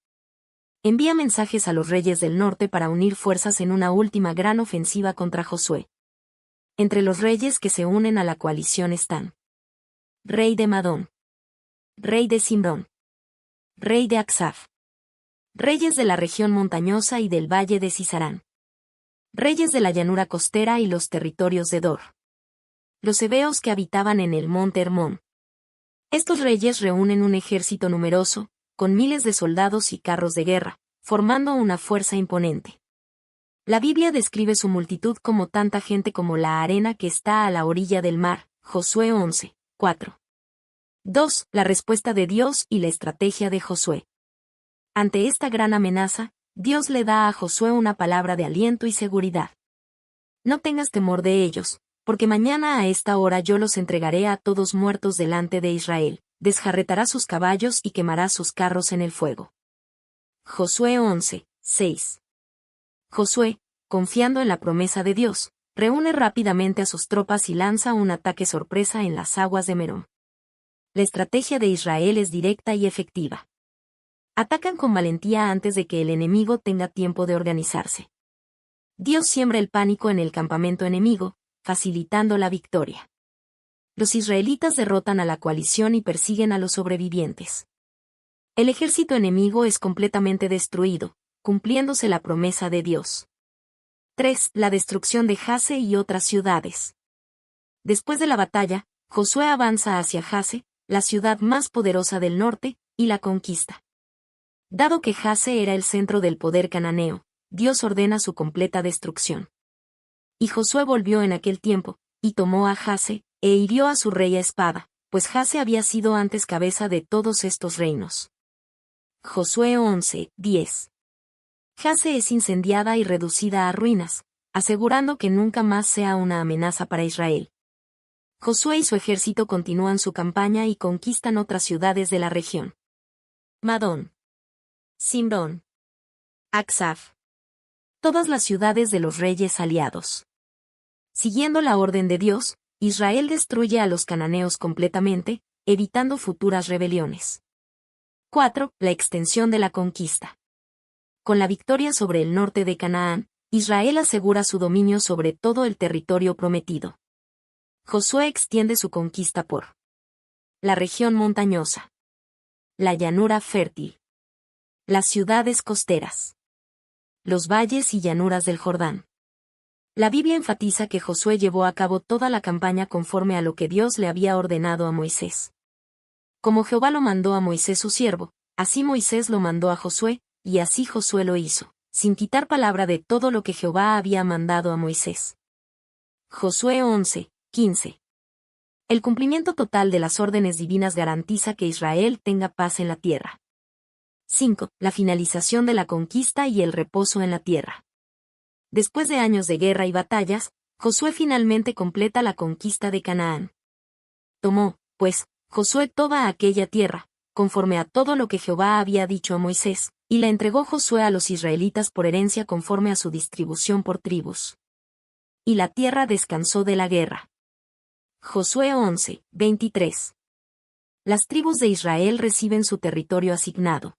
Envía mensajes a los reyes del norte para unir fuerzas en una última gran ofensiva contra Josué. Entre los reyes que se unen a la coalición están: rey de Madón, rey de Simrón, rey de Aksaf, reyes de la región montañosa y del valle de Sisarán, reyes de la llanura costera y los territorios de Dor, los heveos que habitaban en el monte Hermón. Estos reyes reúnen un ejército numeroso, con miles de soldados y carros de guerra, formando una fuerza imponente. La Biblia describe su multitud como tanta gente como la arena que está a la orilla del mar, Josué 11, 4. 2. La respuesta de Dios y la estrategia de Josué. Ante esta gran amenaza, Dios le da a Josué una palabra de aliento y seguridad. No tengas temor de ellos, porque mañana a esta hora yo los entregaré a todos muertos delante de Israel, desjarretará sus caballos y quemará sus carros en el fuego. Josué 11, 6. Josué, confiando en la promesa de Dios, reúne rápidamente a sus tropas y lanza un ataque sorpresa en las aguas de Merón. La estrategia de Israel es directa y efectiva. Atacan con valentía antes de que el enemigo tenga tiempo de organizarse. Dios siembra el pánico en el campamento enemigo, facilitando la victoria. Los israelitas derrotan a la coalición y persiguen a los sobrevivientes. El ejército enemigo es completamente destruido, cumpliéndose la promesa de Dios. 3. La destrucción de Jase y otras ciudades. Después de la batalla, Josué avanza hacia Jase, la ciudad más poderosa del norte, y la conquista. Dado que Jase era el centro del poder cananeo, Dios ordena su completa destrucción. Y Josué volvió en aquel tiempo, y tomó a Jase, e hirió a su rey a espada, pues Jase había sido antes cabeza de todos estos reinos. Josué 11, 10. Jase es incendiada y reducida a ruinas, asegurando que nunca más sea una amenaza para Israel. Josué y su ejército continúan su campaña y conquistan otras ciudades de la región. Madón, Simrón, Aksaf. Todas las ciudades de los reyes aliados. Siguiendo la orden de Dios, Israel destruye a los cananeos completamente, evitando futuras rebeliones. 4. La extensión de la conquista. Con la victoria sobre el norte de Canaán, Israel asegura su dominio sobre todo el territorio prometido. Josué extiende su conquista por la región montañosa, la llanura fértil, las ciudades costeras, los valles y llanuras del Jordán. La Biblia enfatiza que Josué llevó a cabo toda la campaña conforme a lo que Dios le había ordenado a Moisés. Como Jehová lo mandó a Moisés su siervo, así Moisés lo mandó a Josué, y así Josué lo hizo, sin quitar palabra de todo lo que Jehová había mandado a Moisés. Josué 11, 15. El cumplimiento total de las órdenes divinas garantiza que Israel tenga paz en la tierra. 5. La finalización de la conquista y el reposo en la tierra. Después de años de guerra y batallas, Josué finalmente completa la conquista de Canaán. Tomó, pues, Josué toda aquella tierra, conforme a todo lo que Jehová había dicho a Moisés, y la entregó Josué a los israelitas por herencia conforme a su distribución por tribus. Y la tierra descansó de la guerra. Josué 11, 23. Las tribus de Israel reciben su territorio asignado.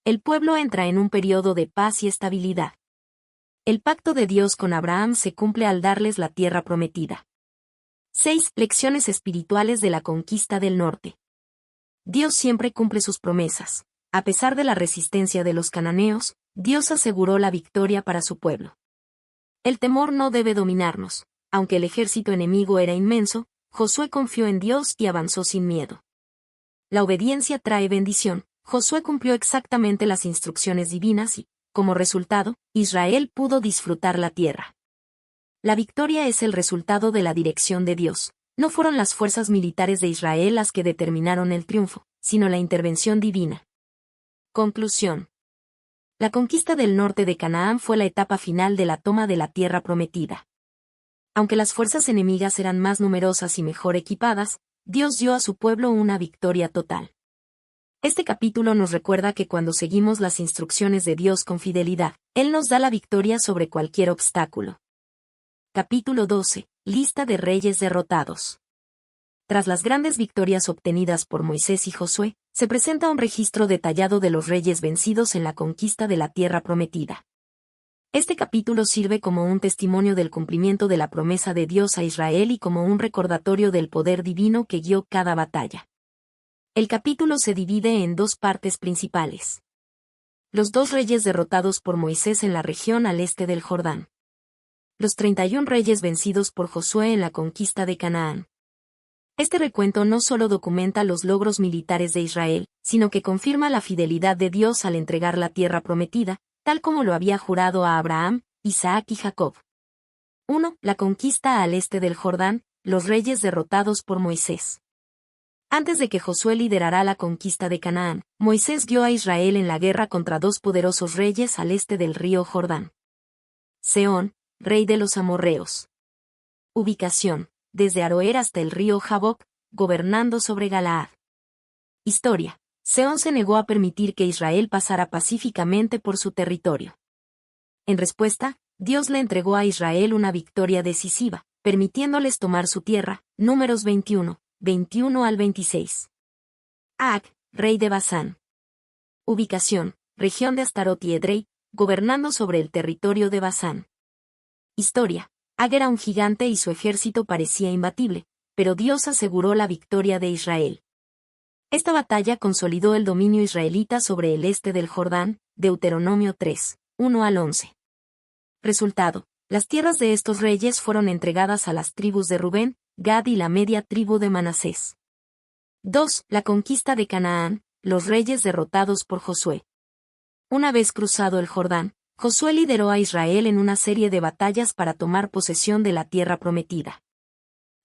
El pueblo entra en un periodo de paz y estabilidad. El pacto de Dios con Abraham se cumple al darles la tierra prometida. 6. Lecciones espirituales de la conquista del norte. Dios siempre cumple sus promesas. A pesar de la resistencia de los cananeos, Dios aseguró la victoria para su pueblo. El temor no debe dominarnos. Aunque el ejército enemigo era inmenso, Josué confió en Dios y avanzó sin miedo. La obediencia trae bendición. Josué cumplió exactamente las instrucciones divinas y, como resultado, Israel pudo disfrutar la tierra. La victoria es el resultado de la dirección de Dios. No fueron las fuerzas militares de Israel las que determinaron el triunfo, sino la intervención divina. Conclusión. La conquista del norte de Canaán fue la etapa final de la toma de la tierra prometida. Aunque las fuerzas enemigas eran más numerosas y mejor equipadas, Dios dio a su pueblo una victoria total. Este capítulo nos recuerda que cuando seguimos las instrucciones de Dios con fidelidad, Él nos da la victoria sobre cualquier obstáculo. Capítulo 12. Lista de reyes derrotados. Tras las grandes victorias obtenidas por Moisés y Josué, se presenta un registro detallado de los reyes vencidos en la conquista de la tierra prometida. Este capítulo sirve como un testimonio del cumplimiento de la promesa de Dios a Israel y como un recordatorio del poder divino que guió cada batalla. El capítulo se divide en dos partes principales. Los 2 reyes derrotados por Moisés en la región al este del Jordán. Los 31 reyes vencidos por Josué en la conquista de Canaán. Este recuento no solo documenta los logros militares de Israel, sino que confirma la fidelidad de Dios al entregar la tierra prometida, tal como lo había jurado a Abraham, Isaac y Jacob. 1. La conquista al este del Jordán, los reyes derrotados por Moisés. Antes de que Josué liderara la conquista de Canaán, Moisés guió a Israel en la guerra contra 2 poderosos reyes al este del río Jordán. Sehón, rey de los amorreos. Ubicación: desde Aroer hasta el río Jaboc, gobernando sobre Galaad. Historia: Sehón se negó a permitir que Israel pasara pacíficamente por su territorio. En respuesta, Dios le entregó a Israel una victoria decisiva, permitiéndoles tomar su tierra. Números 21 al 26. Ag, rey de Basán. Ubicación: región de Astarot y Edrei, gobernando sobre el territorio de Basán. Historia: Ag era un gigante y su ejército parecía imbatible, pero Dios aseguró la victoria de Israel. Esta batalla consolidó el dominio israelita sobre el este del Jordán. Deuteronomio 3, 1 al 11. Resultado: las tierras de estos reyes fueron entregadas a las tribus de Rubén, Gad y la media tribu de Manasés. 2. La conquista de Canaán, los reyes derrotados por Josué. Una vez cruzado el Jordán, Josué lideró a Israel en una serie de batallas para tomar posesión de la tierra prometida.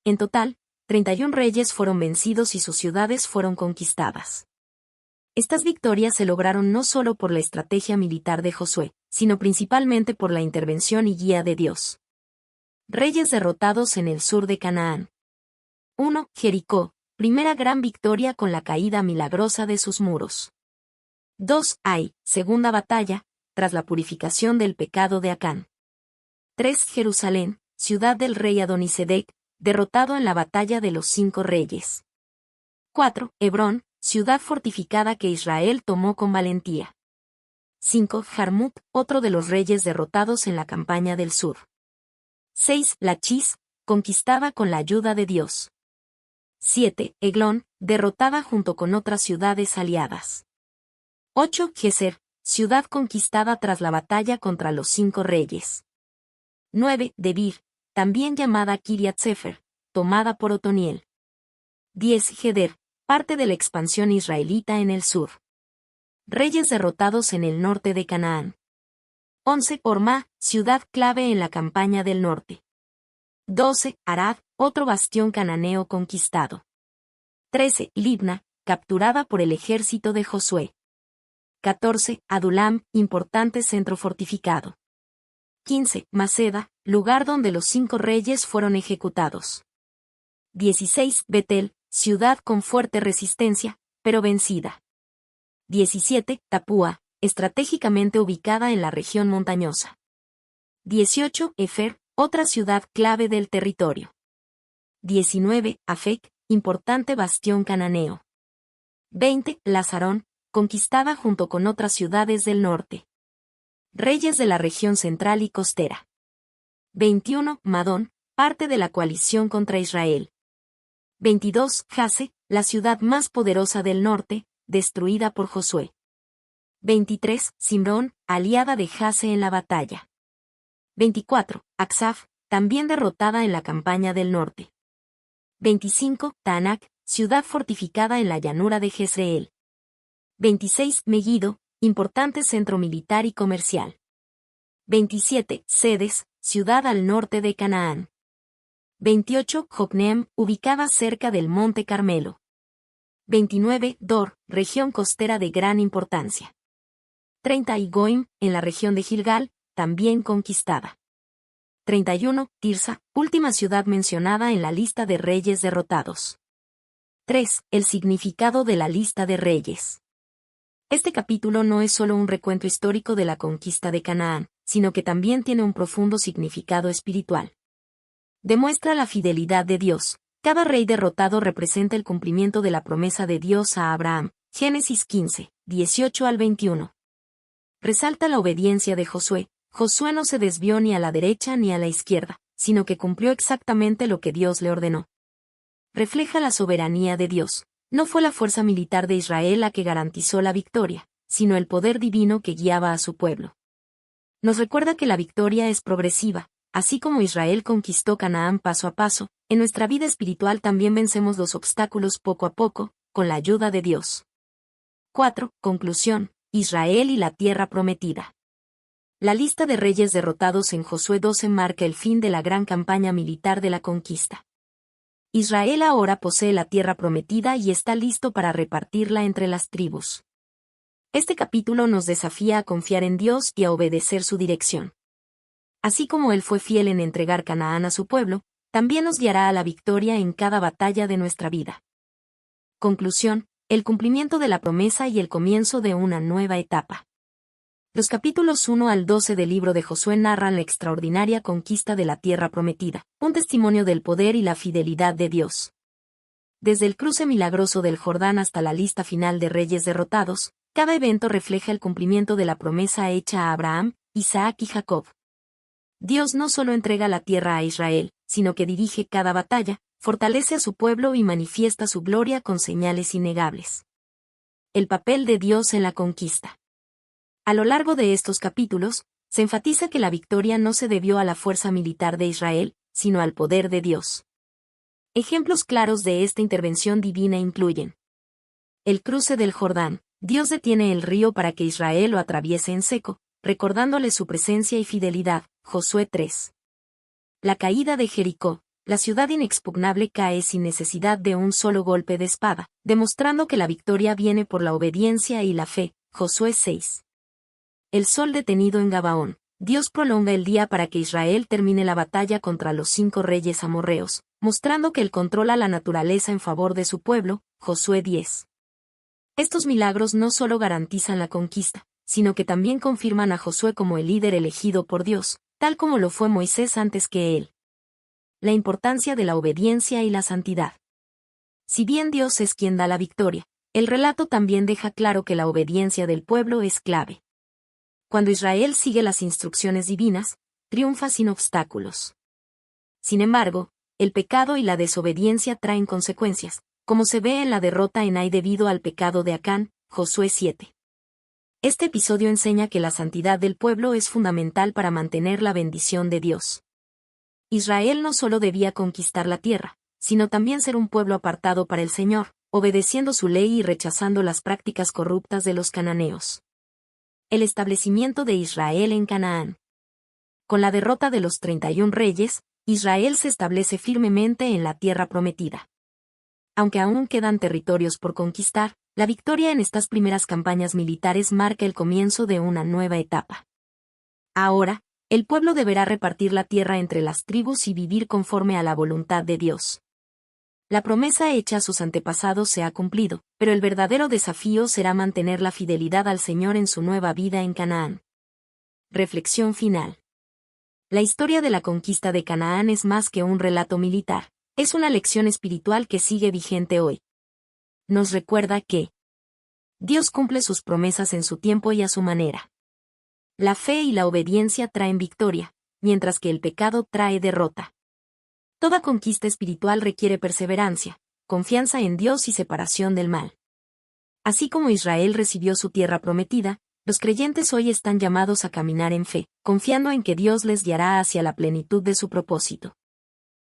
En total, 31 reyes fueron vencidos y sus ciudades fueron conquistadas. Estas victorias se lograron no solo por la estrategia militar de Josué, sino principalmente por la intervención y guía de Dios. Reyes derrotados en el sur de Canaán. 1. Jericó, primera gran victoria con la caída milagrosa de sus muros. 2. Ai, segunda batalla, tras la purificación del pecado de Acán. 3. Jerusalén, ciudad del rey Adonisedec, derrotado en la batalla de los 5 reyes. 4. Hebrón, ciudad fortificada que Israel tomó con valentía. 5. Jarmut, otro de los reyes derrotados en la campaña del sur. 6. Lachis, conquistada con la ayuda de Dios. 7. Eglón, derrotada junto con otras ciudades aliadas. 8. Geser, ciudad conquistada tras la batalla contra los 5 reyes. 9. Debir, también llamada Kiriat Sefer, tomada por Otoniel. 10. Geder, parte de la expansión israelita en el sur. Reyes derrotados en el norte de Canaán. 11. Ormá, ciudad clave en la campaña del norte. 12. Arad, otro bastión cananeo conquistado. 13. Libna, capturada por el ejército de Josué. 14. Adulam, importante centro fortificado. 15. Maceda, lugar donde los 5 reyes fueron ejecutados. 16. Betel, ciudad con fuerte resistencia, pero vencida. 17. Tapúa, estratégicamente ubicada en la región montañosa. 18. Efer, otra ciudad clave del territorio. 19. Afec, importante bastión cananeo. 20. Lazarón, conquistada junto con otras ciudades del norte. Reyes de la región central y costera. 21. Madón, parte de la coalición contra Israel. 22. Jase, la ciudad más poderosa del norte, destruida por Josué. 23. Simrón, aliada de Jase en la batalla. 24. Aksaf, también derrotada en la campaña del norte. 25. Taanac, ciudad fortificada en la llanura de Jezreel. 26. Megiddo, importante centro militar y comercial. 27. Sedes, ciudad al norte de Canaán. 28. Jocneam, ubicada cerca del Monte Carmelo. 29. Dor, región costera de gran importancia. 30 y Goim, en la región de Gilgal, también conquistada. 31. Tirsa, última ciudad mencionada en la lista de reyes derrotados. 3. El significado de la lista de reyes. Este capítulo no es solo un recuento histórico de la conquista de Canaán, sino que también tiene un profundo significado espiritual. Demuestra la fidelidad de Dios. Cada rey derrotado representa el cumplimiento de la promesa de Dios a Abraham. Génesis 15, 18 al 21. Resalta la obediencia de Josué. Josué no se desvió ni a la derecha ni a la izquierda, sino que cumplió exactamente lo que Dios le ordenó. Refleja la soberanía de Dios. No fue la fuerza militar de Israel la que garantizó la victoria, sino el poder divino que guiaba a su pueblo. Nos recuerda que la victoria es progresiva. Así como Israel conquistó Canaán paso a paso, en nuestra vida espiritual también vencemos los obstáculos poco a poco, con la ayuda de Dios. 4. Conclusión. Israel y la tierra prometida. La lista de reyes derrotados en Josué 12 marca el fin de la gran campaña militar de la conquista. Israel ahora posee la tierra prometida y está listo para repartirla entre las tribus. Este capítulo nos desafía a confiar en Dios y a obedecer su dirección. Así como Él fue fiel en entregar Canaán a su pueblo, también nos guiará a la victoria en cada batalla de nuestra vida. Conclusión. El cumplimiento de la promesa y el comienzo de una nueva etapa. Los capítulos 1 al 12 del libro de Josué narran la extraordinaria conquista de la tierra prometida, un testimonio del poder y la fidelidad de Dios. Desde el cruce milagroso del Jordán hasta la lista final de reyes derrotados, cada evento refleja el cumplimiento de la promesa hecha a Abraham, Isaac y Jacob. Dios no solo entrega la tierra a Israel, sino que dirige cada batalla, fortalece a su pueblo y manifiesta su gloria con señales innegables. El papel de Dios en la conquista. A lo largo de estos capítulos, se enfatiza que la victoria no se debió a la fuerza militar de Israel, sino al poder de Dios. Ejemplos claros de esta intervención divina incluyen: el cruce del Jordán. Dios detiene el río para que Israel lo atraviese en seco, recordándole su presencia y fidelidad. Josué 3. La caída de Jericó. La ciudad inexpugnable cae sin necesidad de un solo golpe de espada, demostrando que la victoria viene por la obediencia y la fe. Josué 6. El sol detenido en Gabaón. Dios prolonga el día para que Israel termine la batalla contra los 5 reyes amorreos, mostrando que Él controla la naturaleza en favor de su pueblo. Josué 10. Estos milagros no solo garantizan la conquista, sino que también confirman a Josué como el líder elegido por Dios, tal como lo fue Moisés antes que él. La importancia de la obediencia y la santidad. Si bien Dios es quien da la victoria, el relato también deja claro que la obediencia del pueblo es clave. Cuando Israel sigue las instrucciones divinas, triunfa sin obstáculos. Sin embargo, el pecado y la desobediencia traen consecuencias, como se ve en la derrota en Ai debido al pecado de Acán. Josué 7. Este episodio enseña que la santidad del pueblo es fundamental para mantener la bendición de Dios. Israel no solo debía conquistar la tierra, sino también ser un pueblo apartado para el Señor, obedeciendo su ley y rechazando las prácticas corruptas de los cananeos. El establecimiento de Israel en Canaán. Con la derrota de los 31 reyes, Israel se establece firmemente en la tierra prometida. Aunque aún quedan territorios por conquistar, la victoria en estas primeras campañas militares marca el comienzo de una nueva etapa. Ahora, el pueblo deberá repartir la tierra entre las tribus y vivir conforme a la voluntad de Dios. La promesa hecha a sus antepasados se ha cumplido, pero el verdadero desafío será mantener la fidelidad al Señor en su nueva vida en Canaán. Reflexión final. La historia de la conquista de Canaán es más que un relato militar, es una lección espiritual que sigue vigente hoy. Nos recuerda que Dios cumple sus promesas en su tiempo y a su manera. La fe y la obediencia traen victoria, mientras que el pecado trae derrota. Toda conquista espiritual requiere perseverancia, confianza en Dios y separación del mal. Así como Israel recibió su tierra prometida, los creyentes hoy están llamados a caminar en fe, confiando en que Dios les guiará hacia la plenitud de su propósito.